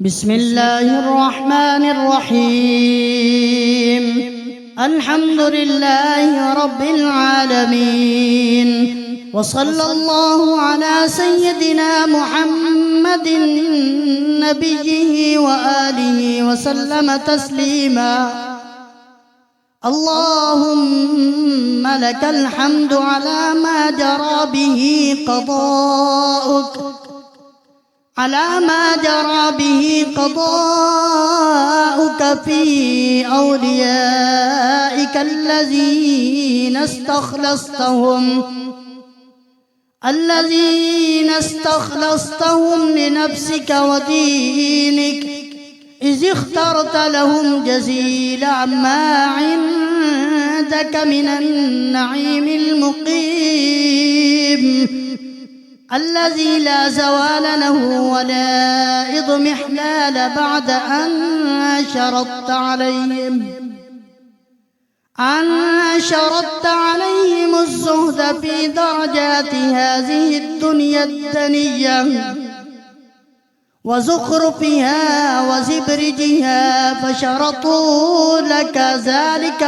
بسم الله الرحمن الرحيم. الحمد لله رب العالمين، وصلى الله على سيدنا محمد نبيه وآله وسلم تسليما. اللهم لك الحمد على ما جرى به قضاؤك، في أوليائك الذين استخلصتهم لنفسك ودينك، إذ اخترت لهم جزيل ما عندك من النعيم المقيم الذي لا زوال له ولا إضمحلال بعد أن شرطت عليهم الزهد في درجات هذه الدنيا الدنية وزخرفها وزبرجها، فشرطوا لك ذلك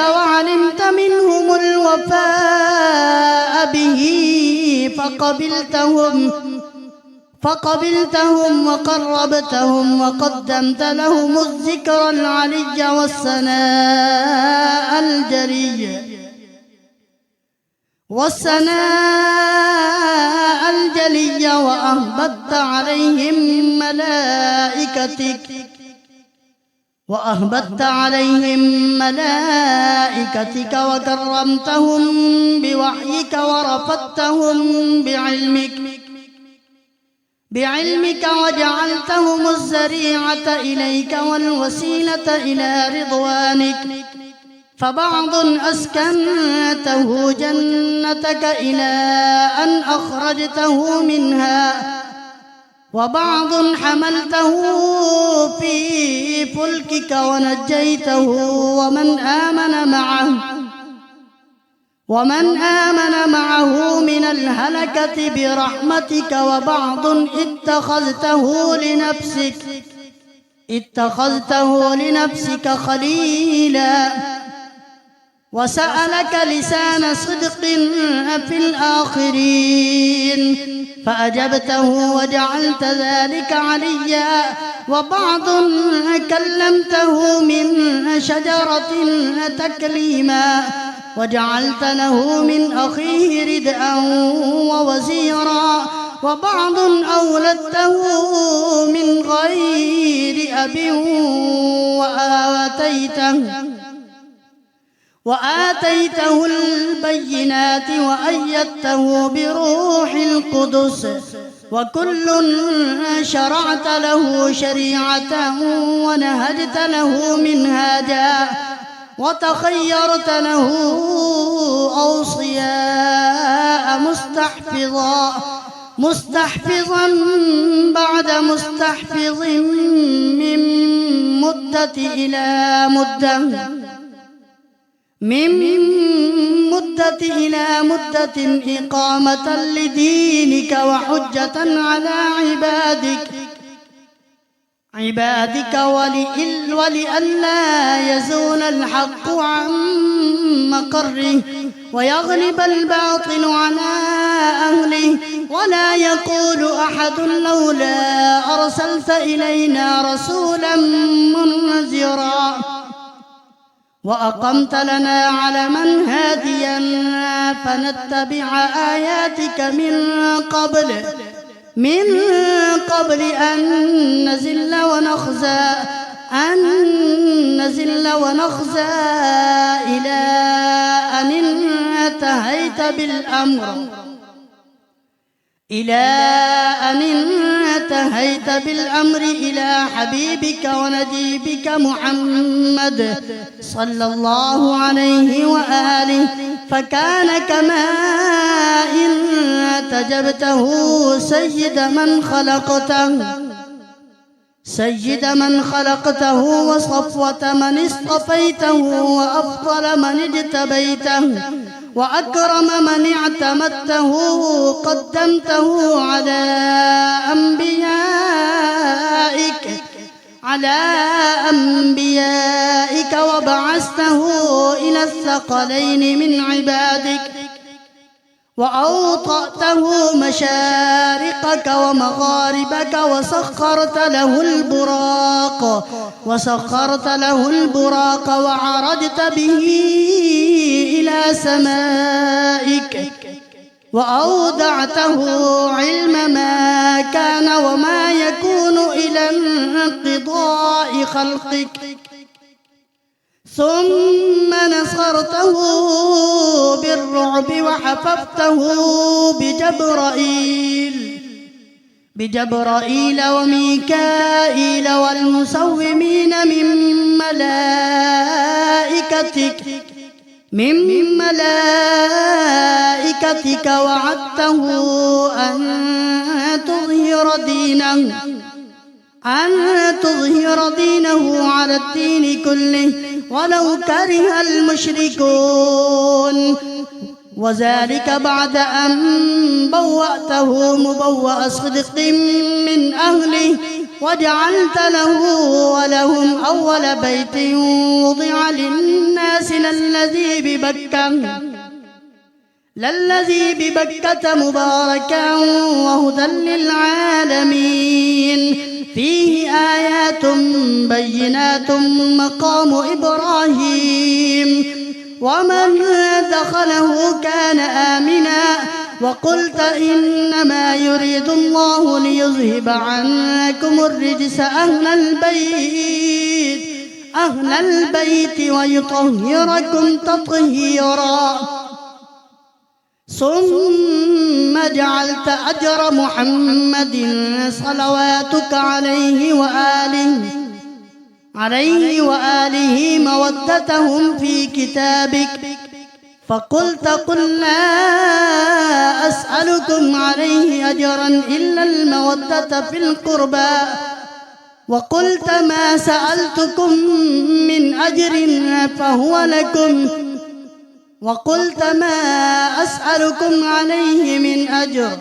وعلمت منهم الوفاء به، فقبلتهم وقربتهم وقدمت لهم الذكر العلي والثناء الجلي، وأهبت عليهم ملائكتك وكرمتهم بوحيك ورفدتهم بعلمك وجعلتهم الذريعة إليك والوسيلة إلى رضوانك، فبعض أسكنته جنتك إلى أن أخرجته منها، وبعض حملته في فلكك ونجيته ومن آمن معه من الهلكة برحمتك، وبعض اتخذته لنفسك خليلا، وسألك لسان صدق في الآخرين فأجبته وجعلت ذلك عليا، وبعض كلمته من شجرة تكليما، وجعلت له من أخيه ردءا ووزيرا، وبعض أولدته من غير أب وآتيته البينات وأيدته بروح القدس، وكل شرعت له شريعة ونهجت له منهاجا، وتخيرت له أوصياء مستحفظا بعد مستحفظ من مدة إلى مدة إقامة لدينك وحجة على عبادك ولئلا يزول الحق عن مقره ويغلب الباطل على أهله، ولا يقول أحد لولا أرسلت إلينا رسولا منذرا، وأقمت لنا علما هاديا فنتبع آياتك من قبل أن نزل ونخزى إلى أن انتهيت بالأمر إلى حبيبك ونجيبك محمد صلى الله عليه وآله، فكان كما إن تجبته سيد من خلقته وصفوة من اصطفيته وأفضل من اجتبيته وأكرم من اعتمدته قدمته على على أنبيائك وبعثته إلى الثقلين من عبادك وأوطأته مشارقك ومغاربك وسخرت له البراق وعرجت به إلى سمائك وأودعته علم ما كان وما يكون إلى انقضاء خلقك ثم نصرته بالرعب وحفظته بجبرائيل وميكائيل والمسومين من ملائكتك وعدته أن تظهر دينه على الدين كله ولو كره المشركون وذلك بعد أن بوأته مبوأ صدق من أهله وجعلت له ولهم أول بيت وضع للناس للذي ببكة مباركا وهدى للعالمين فيه آيات بينات مقام إبراهيم ومن دخله كان آمنا وقلت إنما يريد الله ليذهب عنكم الرجس أهل البيت ويطهركم تطهيرا ثم جعلت أجر محمد صلواتك عليه وآله مودتهم في كتابك فقلت قل لا أسألكم عليه أجرا إلا المودة في القربى وقلت ما سألتكم من أجر فهو لكم وقلت ما أسألكم عليه من أجر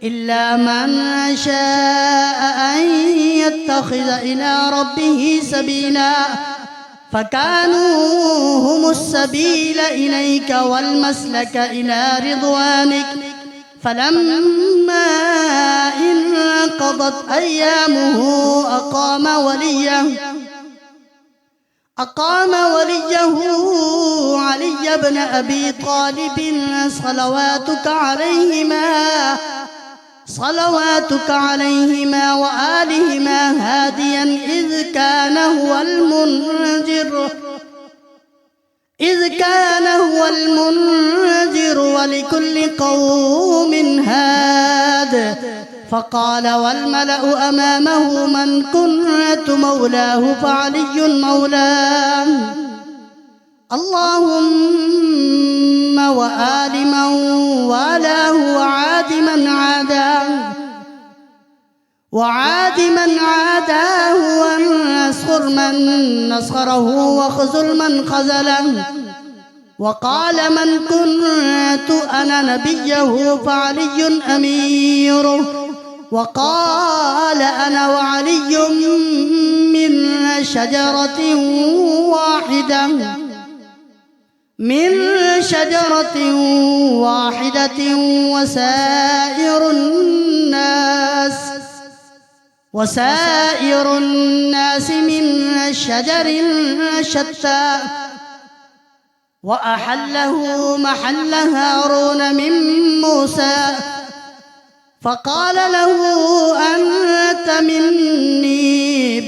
إلا من شاء أن يتخذ إلى ربه سبيلا فكانوا هم السبيل إليك والمسلك إلى رضوانك فلما انقضت أيامه أقام وليه علي بن أبي طالب صلواتك عليهما وآلهما هاديا إذ كان هو المنذر ولكل قوم هاد فقال والملأ أمامه من كنت مولاه فعلي مولاه اللهم وآل من والاه وعاد من عاداه وانصر من نصره واخذل من خذله وقال من كنت أنا نبيه فعلي أميره وقال أنا وعلي من شجرة واحدة وسائر الناس من شجر شتى وأحله محل هارون من موسى فقال له أنت مني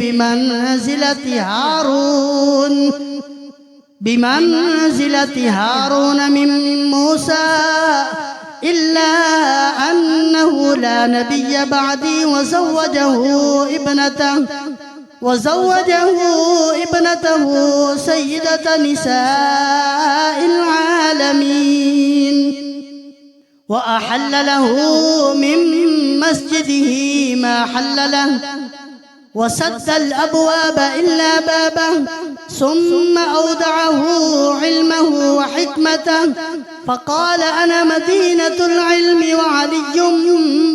بمنزلة هارون من موسى إلا أنه لا نبي بعدي وزوجه ابنته سيدة نساء العالمين وأحل له من مسجده ما حل له وسد الأبواب إلا بابه ثم أودعه علمه وحكمته فقال أنا مدينة العلم وعلي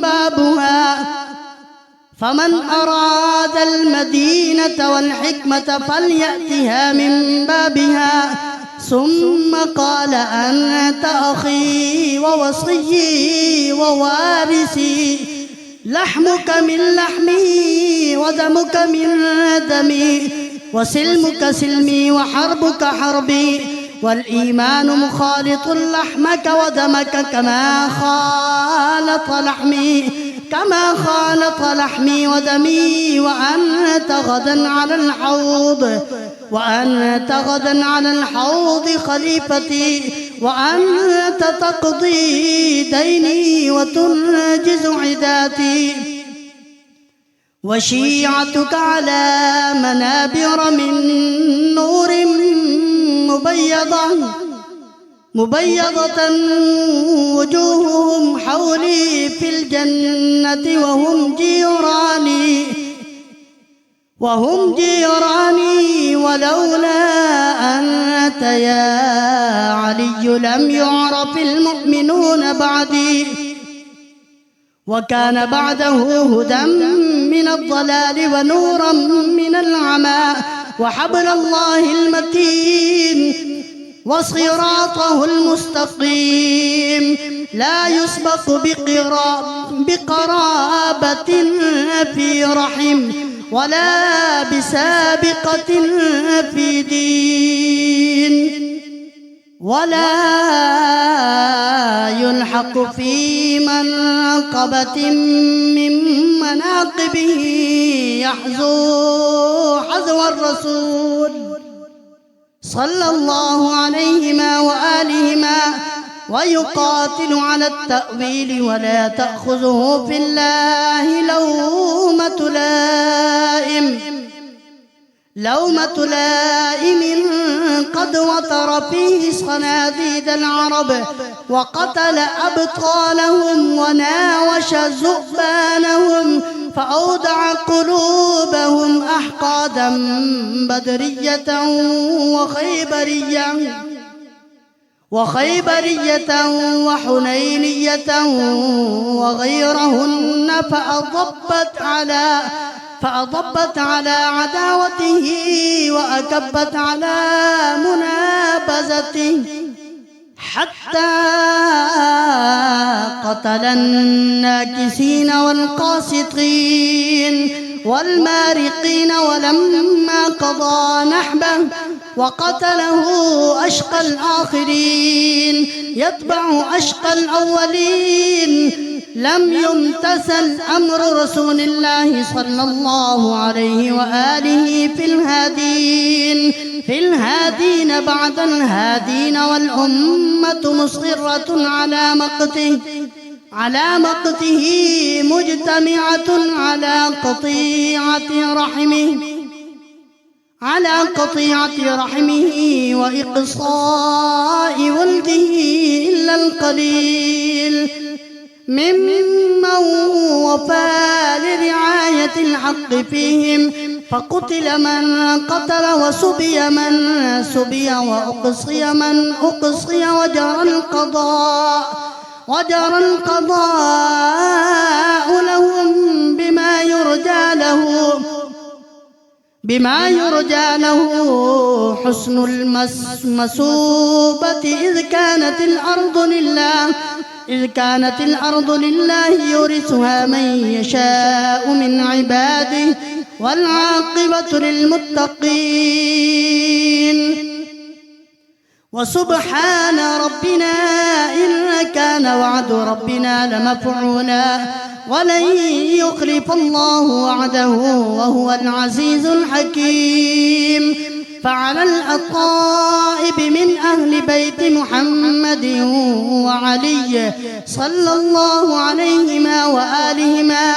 بابها فمن أراد المدينة والحكمة فليأتها من بابها. ثم قال أنت أخي ووصيي ووارثي، لحمك من لحمي ودمك من دمي، وسلمك سلمي وحربك حربي، والإيمان مخالط لحمك ودمك كما خالط لحمي ودمي. وأنت غدا على الحوض خليفتي، وأنت تقضي ديني وتنجز عداتي، وشيعتك على منابر من نور مبيضة وجوههم حولي في الجنة وهم جيراني، ولولا أنت يا علي لم يعرف المؤمنون بعدي. وكان بعده هدى من الضلال ونورا من العمى، وحبل الله المتين وصراطه المستقيم، لا يسبق بقرابة في رحم، ولا بسابقة في دين، ولا يلحق في منقبة من مناقبه حذو الرسول صلى الله عليهما وآلهما، ويقاتل على التأويل ولا تأخذه في الله لومة لائم قد وتر فيه صناديد العرب، وقتل أبطالهم وناوش زؤبانهم، فأودع قلوبهم أحقادا بدرية وخيبرية وحنينية وغيرهن، فأضبت على عداوته وأكبت على منابذته، حتى قتل الناكسين والقاسطين والمارقين. ولما قضى نحبه وقتله أشقى الآخرين يتبع أشقى الأولين، لم يمتثل أمر رسول الله صلى الله عليه وآله في الهادين بعد الهادين، والأمة مصرة على مقته مجتمعة على قطيعة رحمه وإقصاء ولده، إلا القليل ممن وفى لرعاية الحق فيهم، فقتل من قتل وسبي من سبي وأقصي من أقصي، وجرى القضاء لهم بما يرجى له حسن المثوبة، إذ كانت الأرض لله يورثها من يشاء من عباده، والعاقبة للمتقين. وسبحان ربنا إن كان وعد ربنا لمفعولا، ولن يخلف الله وعده وهو العزيز الحكيم. فعلى الأطائب من أهل بيت محمد وعلي صلى الله عليهما وآلهما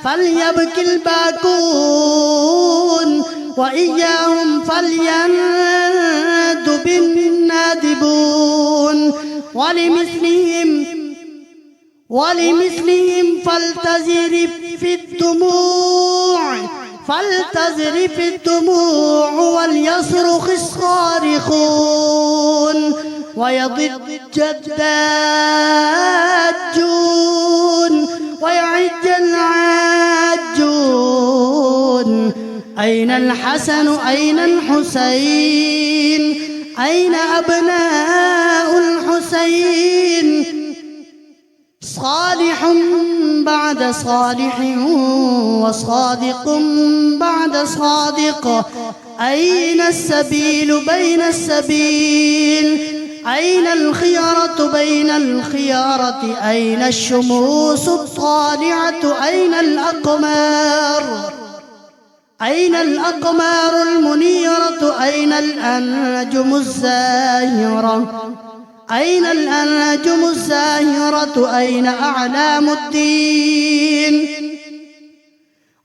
فليبكي الباكون، وإياهم فليندب النادبون، ولمثلهم فلتزرف الدموع وليصرخ الصارخون، ويضج الداجون ويعج العاجون. أين الحسن أين الحسين أين أبناء الحسين صالح بعد صالح وصادق بعد صادق أين السبيل بين السبيل أين الخيرة بين الخيارة أين الشموس الطالعة أين الأقمار أين الأقمار المنيرة أين الأنجم الزاهرة أين الأنجم الزاهرة أين أعلام الدين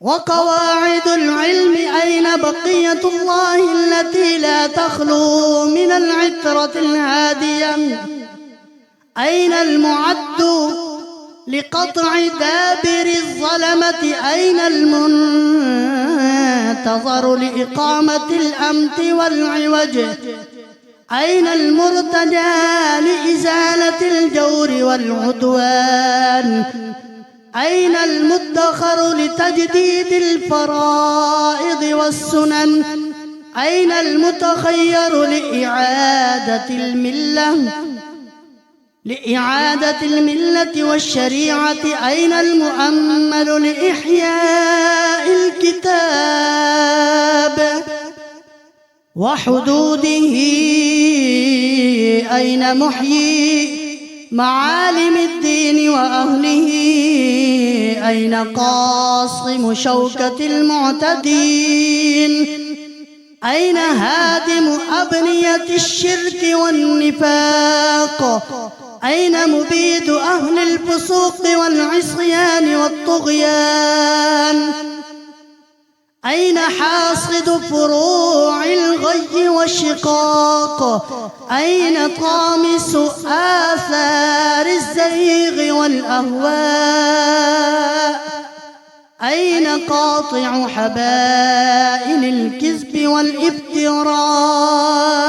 وقواعد العلم أين بقية الله التي لا تخلو من العترة الهادية أين المعد لقطع دابر الظلمة أين المنتظر لإقامة الأمن والعوج أين المرتجى لإزالة الجور والعدوان أين المدخر لتجديد الفرائض والسنن أين المتخير لإعادة الملة والشريعة أين المؤمل لإحياء الكتاب وحدوده أين محيي معالم الدين وأهله أين قاصم شوكة المعتدين أين هادم أبنية الشرك والنفاق أين مبيد أهل الفسوق والعصيان والطغيان أين حاصد فروع الغي والشقاق أين طامس آثار الزيغ والأهواء أين قاطع حبائل الكذب والافتراء